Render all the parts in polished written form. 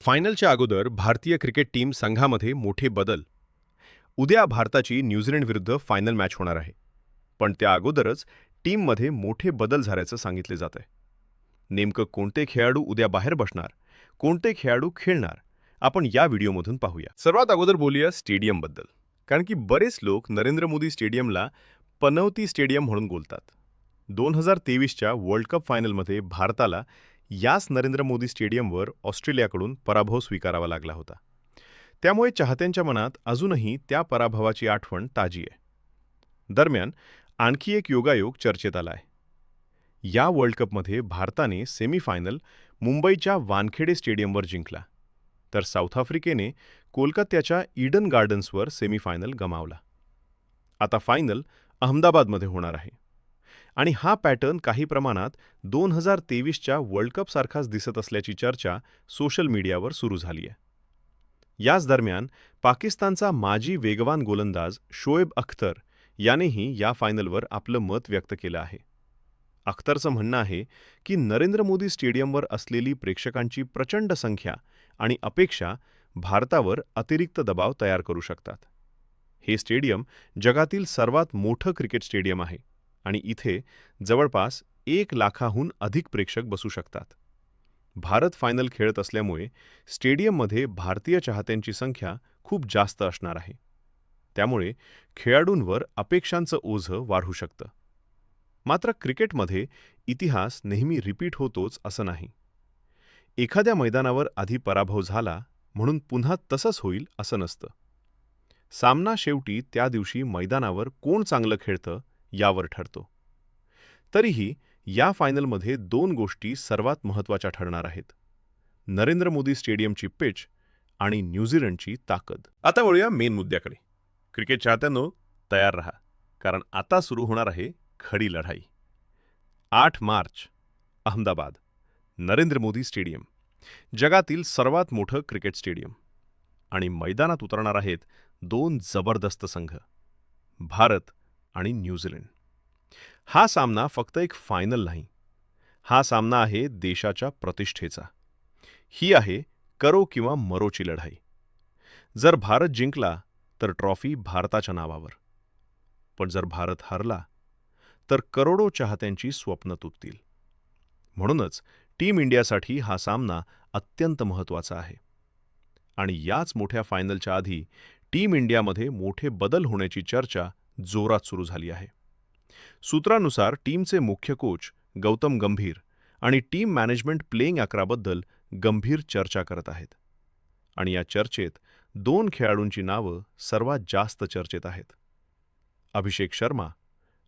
फायनलच्या अगोदर भारतीय cricket team संघामध्ये मोठे बदल. उद्या भारताची न्यूझीलंड विरुद्ध फायनल मॅच होणार आहे. पण त्या अगोदरच टीममध्ये मोठे बदल झाल्याचं सांगितले जात आहे. नेमकं कोणते खेळाडू उद्या बाहेर बसणार, कोणते खेळाडू खेळणार, आपण या व्हिडिओमधून पाहूया. सर्वात अगोदर बोलूया स्टेडियमबद्दल, कारण की बरेच लोक नरेंद्र मोदी स्टेडियमला पनवती स्टेडियम म्हणून बोलतात. 2023च्या वर्ल्ड कप फायनलमध्ये भारताला याच नरेंद्र मोदी स्टेडियमवर ऑस्ट्रेलियाकडून पराभव स्वीकारावा लागला होता. त्यामुळे चाहत्यांच्या मनात अजूनही त्या पराभवाची आठवण ताजी आहे. दरम्यान आणखी एक योगायोग चर्चेत आला आहे. या वर्ल्ड कपमध्ये भारताने सेमीफायनल मुंबईच्या वानखेडे स्टेडियमवर जिंकला, तर साऊथ आफ्रिकेने कोलकात्याच्या ईडन गार्डन्सवर सेमीफायनल गमावला. आता फायनल अहमदाबादमध्ये होणार आहे. आणि हा पॅटर्न काही प्रमाणात 2023च्या वर्ल्ड कप सारखाच दिसत असल्याची चर्चा सोशल मीडियावर सुरू झाली आहे. याच दरम्यान पाकिस्तानचा माजी वेगवान गोलंदाज शोएब अख्तर यानेही या फायनलवर आपलं मत व्यक्त केलं आहे. अख्तरचं म्हणणं आहे की नरेंद्र मोदी स्टेडियमवर असलेली प्रेक्षकांची प्रचंड संख्या आणि अपेक्षा भारतावर अतिरिक्त दबाव तयार करू शकतात. हे स्टेडियम जगातील सर्वात मोठं क्रिकेट स्टेडियम आहे आणि इथे जवळपास 1 लाखाहून अधिक प्रेक्षक बसू शकतात. भारत फायनल खेळत असल्यामुळे स्टेडियममध्ये भारतीय चाहत्यांची संख्या खूप जास्त असणार आहे. त्यामुळे खेळाडूंवर अपेक्षांचं ओझं वाढू शकतं. मात्र क्रिकेटमध्ये इतिहास नेहमी रिपीट होतोच असं नाही. एखाद्या मैदानावर आधी पराभव झाला म्हणून पुन्हा तसंच होईल असं नसतं. सामना शेवटी त्या दिवशी मैदानावर कोण चांगलं खेळतं यावर ठरतो. तरीही या फायनलमध्ये 2 गोष्टी सर्वात महत्त्वाच्या ठरणार आहेत: नरेंद्र मोदी स्टेडियमची पिच आणि न्यूझीलंडची ताकद. आता वळूया मेन मुद्द्याकडे. क्रिकेट चाहत्यांनो, तयार रहा, कारण आता सुरू होणार आहे खडी लढाई. 8 मार्च, अहमदाबाद, नरेंद्र मोदी स्टेडियम, जगातील सर्वात मोठं क्रिकेट स्टेडियम. आणि मैदानात उतरणार आहेत 2 जबरदस्त संघ, भारत आणि न्यूझीलंड. हा सामना फक्त एक फायनल नाही, हा सामना आहे देशाच्या प्रतिष्ठेचा. ही आहे करो किंवा मरोची लढाई. जर भारत जिंकला तर ट्रॉफी भारताच्या नावावर, पण जर भारत हरला तर करोडो चाहत्यांची स्वप्न तुटतील. म्हणूनच टीम इंडियासाठी हा सामना अत्यंत महत्त्वाचा आहे. आणि याच मोठ्या फायनलच्या आधी टीम इंडियामध्ये मोठे बदल होण्याची चर्चा जोरात सुरू झाली आहे. सूत्रानुसार टीमचे मुख्य कोच गौतम गंभीर आणि टीम मॅनेजमेंट प्लेइंग 11बद्दल गंभीर चर्चा करत आहेत. आणि या चर्चेत 2 खेळाडूंची नावं सर्वात जास्त चर्चेत आहेत: अभिषेक शर्मा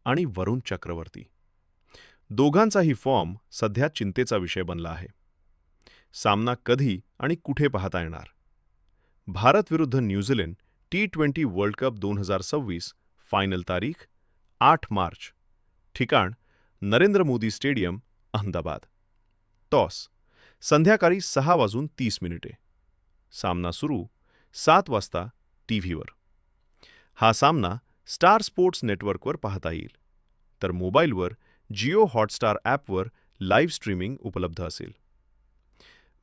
आणि वरुण चक्रवर्ती. दोघांचाही फॉर्म सध्या चिंतेचा विषय बनला आहे. सामना कधी आणि कुठे पाहता येणार? भारत विरुद्ध New Zealand T20 world cup 2026. Final तारीख 8 मार्च. ठिकाण नरेंद्र मोदी स्टेडियम, अहमदाबाद. टॉस संध्याकाळी 6:30. सामना सुरू 7 वाजता टीव्हीवर. हा सामना स्टार स्पोर्ट्स नेटवर्कवर पाहता येईल, तर मोबाईलवर जिओ हॉटस्टार ॲपवर लाईव्ह स्ट्रीमिंग उपलब्ध असेल.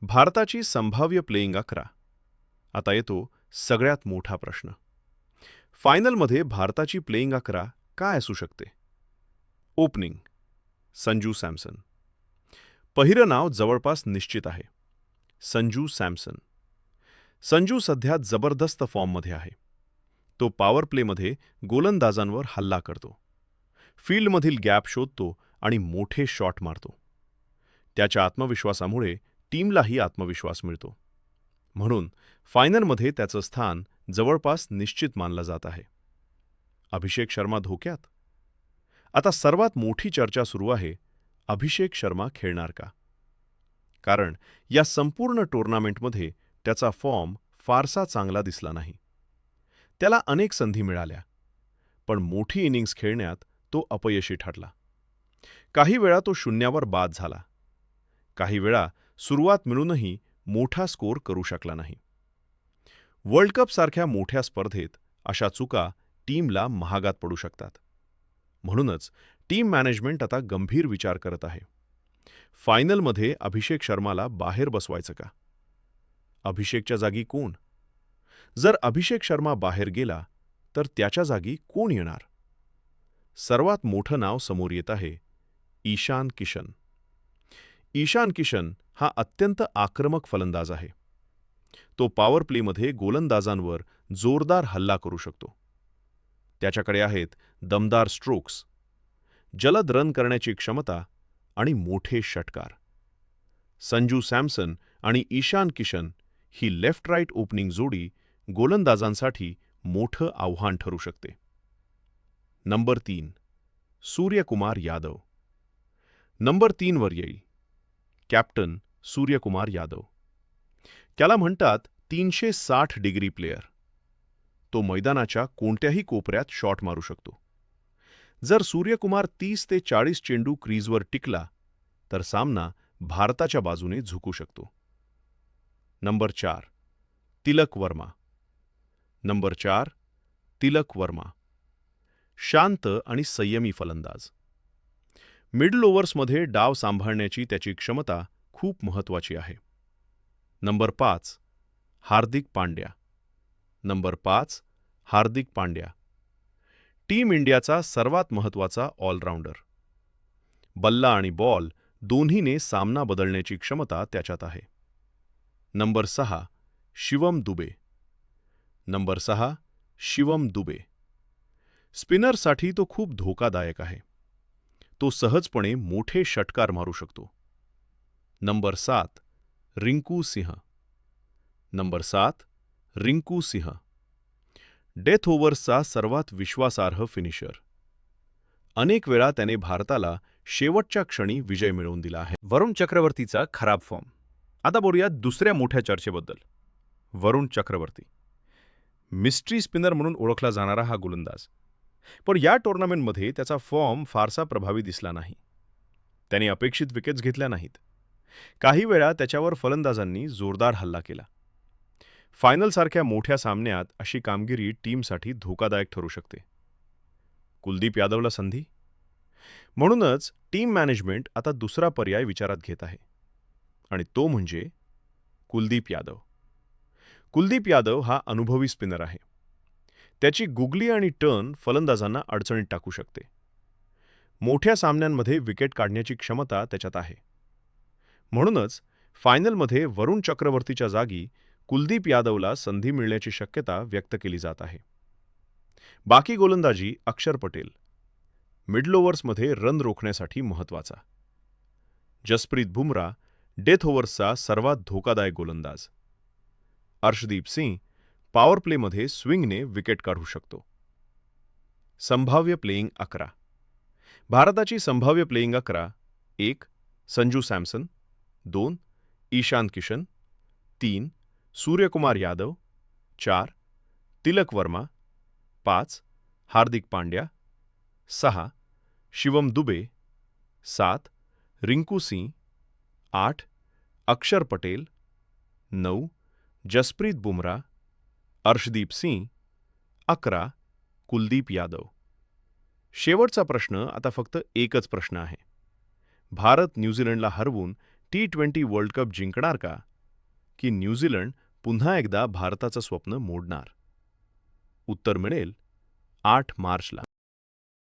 भारताची संभाव्य प्लेइंग 11. आता येतो सगळ्यात मोठा प्रश्न. फायनलमध्ये भारताची प्लेइंग 11 काय असू शकते? ओपनिंग संजू सॅमसन. पहिलं नाव जवळपास निश्चित आहे: संजू सॅमसन. संजू सध्या जबरदस्त फॉर्ममध्ये आहे. तो पॉवर प्लेमध्ये गोलंदाजांवर हल्ला करतो, फील्डमधील गॅप शोधतो आणि मोठे शॉट मारतो. त्याच्या आत्मविश्वासामुळे टीमलाही आत्मविश्वास मिळतो. म्हणून फायनलमध्ये त्याचं स्थान जवळपास निश्चित मानलं जात आहे. अभिषेक शर्मा धोक्यात? आता सर्वात मोठी चर्चा सुरू आहे: अभिषेक शर्मा खेळणार का? कारण या संपूर्ण टुर्नामेंटमध्ये त्याचा फॉर्म फारसा चांगला दिसला नाही. त्याला अनेक संधी मिळाल्या, पण मोठी इनिंग्स खेळण्यात तो अपयशी ठरला. काही वेळा तो शून्यावर बाद झाला. काही वेळा सुरुवात मिळूनही मोठा स्कोर करू शकला नाही. वर्ल्ड कप सारख्या मोठ्या स्पर्धेत अशा चुका टीमला महागात पडू शकतात. म्हणूनच टीम मॅनेजमेंट आता गंभीर विचार करत आहे. फायनलमध्ये अभिषेक शर्माला बाहेर बसवायचं का? अभिषेकच्या जागी कोण? जर अभिषेक शर्मा बाहेर गेला तर त्याच्या जागी कोण येणार? सर्वात मोठं नाव समोर येत आहे ईशान किशन. ईशान किशन हा अत्यंत आक्रमक फलंदाज आहे. तो पॉवर प्लेमध्ये गोलंदाजांवर जोरदार हल्ला करू शकतो. त्याच्याकडे आहेत दमदार स्ट्रोक्स, जलद रन करण्याची क्षमता आणि मोठे षटकार. संजू सॅमसन आणि ईशान किशन ही लेफ्ट राईट ओपनिंग जोडी गोलंदाजांसाठी मोठं आव्हान ठरू शकते. नंबर 3 सूर्यकुमार यादव. नंबर 3 वर येईल कॅप्टन सूर्यकुमार यादव. त्याला म्हणतात 360 डिग्री प्लेयर. तो मैदानाच्या कोणत्याही कोपऱ्यात शॉट मारू शकतो. जर सूर्यकुमार 30 ते 40 चेंडू क्रीजवर टिकला तर सामना भारताच्या बाजूने झुकू शकतो. नंबर 4 तिलक वर्मा. नंबर 4 तिलक वर्मा. शांत आणि संयमी फलंदाज. मिडल ओव्हर्समध्ये डाव सांभाळण्याची त्याची क्षमता खूप महत्त्वाची आहे. Number 5 Hardik Pandya. Number 5 Hardik Pandya. Team इंडियाचा सर्वात महत्त्वाचा ऑलराऊंडर. बल्ला आणि बॉल दोन्हीने सामना बदलण्याची क्षमता त्याच्यात आहे. नंबर 6 शिवम दुबे. नंबर 6 शिवम दुबे. स्पिनरसाठी तो खूप धोकादायक आहे. तो सहजपणे मोठे षटकार मारू शकतो. Number 7 Rinku Singh. Number 7 Rinku Singh. Death ओव्हर्सचा सर्वात विश्वासार्ह फिनिशर. अनेक वेळा त्याने भारताला शेवटच्या क्षणी विजय मिळवून दिला आहे. वरुण चक्रवर्तीचा खराब फॉर्म. आता बोलूया दुसऱ्या मोठ्या चर्चेबद्दल. वरुण चक्रवर्ती मिस्ट्री स्पिनर म्हणून ओळखला जाणारा हा गोलंदाज. पण या टुर्नामेंटमध्ये त्याचा फॉर्म फारसा प्रभावी दिसला नाही. त्याने अपेक्षित विकेट्स घेतल्या नाहीत. काही वेळा त्याच्यावर फलंदाजांनी जोरदार हल्ला केला. फायनलसारख्या मोठ्या सामन्यात अशी कामगिरी टीमसाठी धोकादायक ठरू शकते. कुलदीप यादवला संधी. म्हणूनच टीम मॅनेजमेंट आता दुसरा पर्याय विचारात घेत आहे आणि तो म्हणजे कुलदीप यादव. कुलदीप यादव हा अनुभवी स्पिनर आहे. त्याची गुगली आणि टर्न फलंदाजांना अडचणीत टाकू शकते. मोठ्या सामन्यांमध्ये विकेट काढण्याची क्षमता त्याच्यात आहे. म्हणूनच फायनलमध्ये वरुण चक्रवर्तीच्या जागी कुलदीप यादवला संधी मिळण्याची शक्यता व्यक्त केली जात आहे. बाकी गोलंदाजी अक्षर पटेल. मिडल ओव्हर्समध्ये रन रोखण्यासाठी महत्त्वाचा. जसप्रीत बुमराह डेथ ओव्हर्सचा सर्वात धोकादायक गोलंदाज. अर्शदीप सिंह पॉवर प्लेमध्ये स्विंगने विकेट काढू शकतो. संभाव्य प्लेइंग 11. भारताची संभाव्य प्लेइंग 11: 1 संजू सॅमसन, 2 ईशान किशन, 3 सूर्यकुमार यादव, 4 तिलक वर्मा, 5 हार्दिक पांड्या, 6 शिवम दुबे, 7 रिंकू सिंह, 8 अक्षर पटेल, 9 जसप्रीत बुमराह, अर्शदीप सिंह, 11 कुलदीप यादव. शेवटचा प्रश्न आता फक्त एकच प्रश्न आहे. भारत न्यूझीलंडला हरवून T20 वर्ल्ड कप जिंकणार का? की न्यूझीलंड पुन्हा एकदा भारताचं स्वप्न मोडणार? उत्तर मिळेल 8 मार्चला.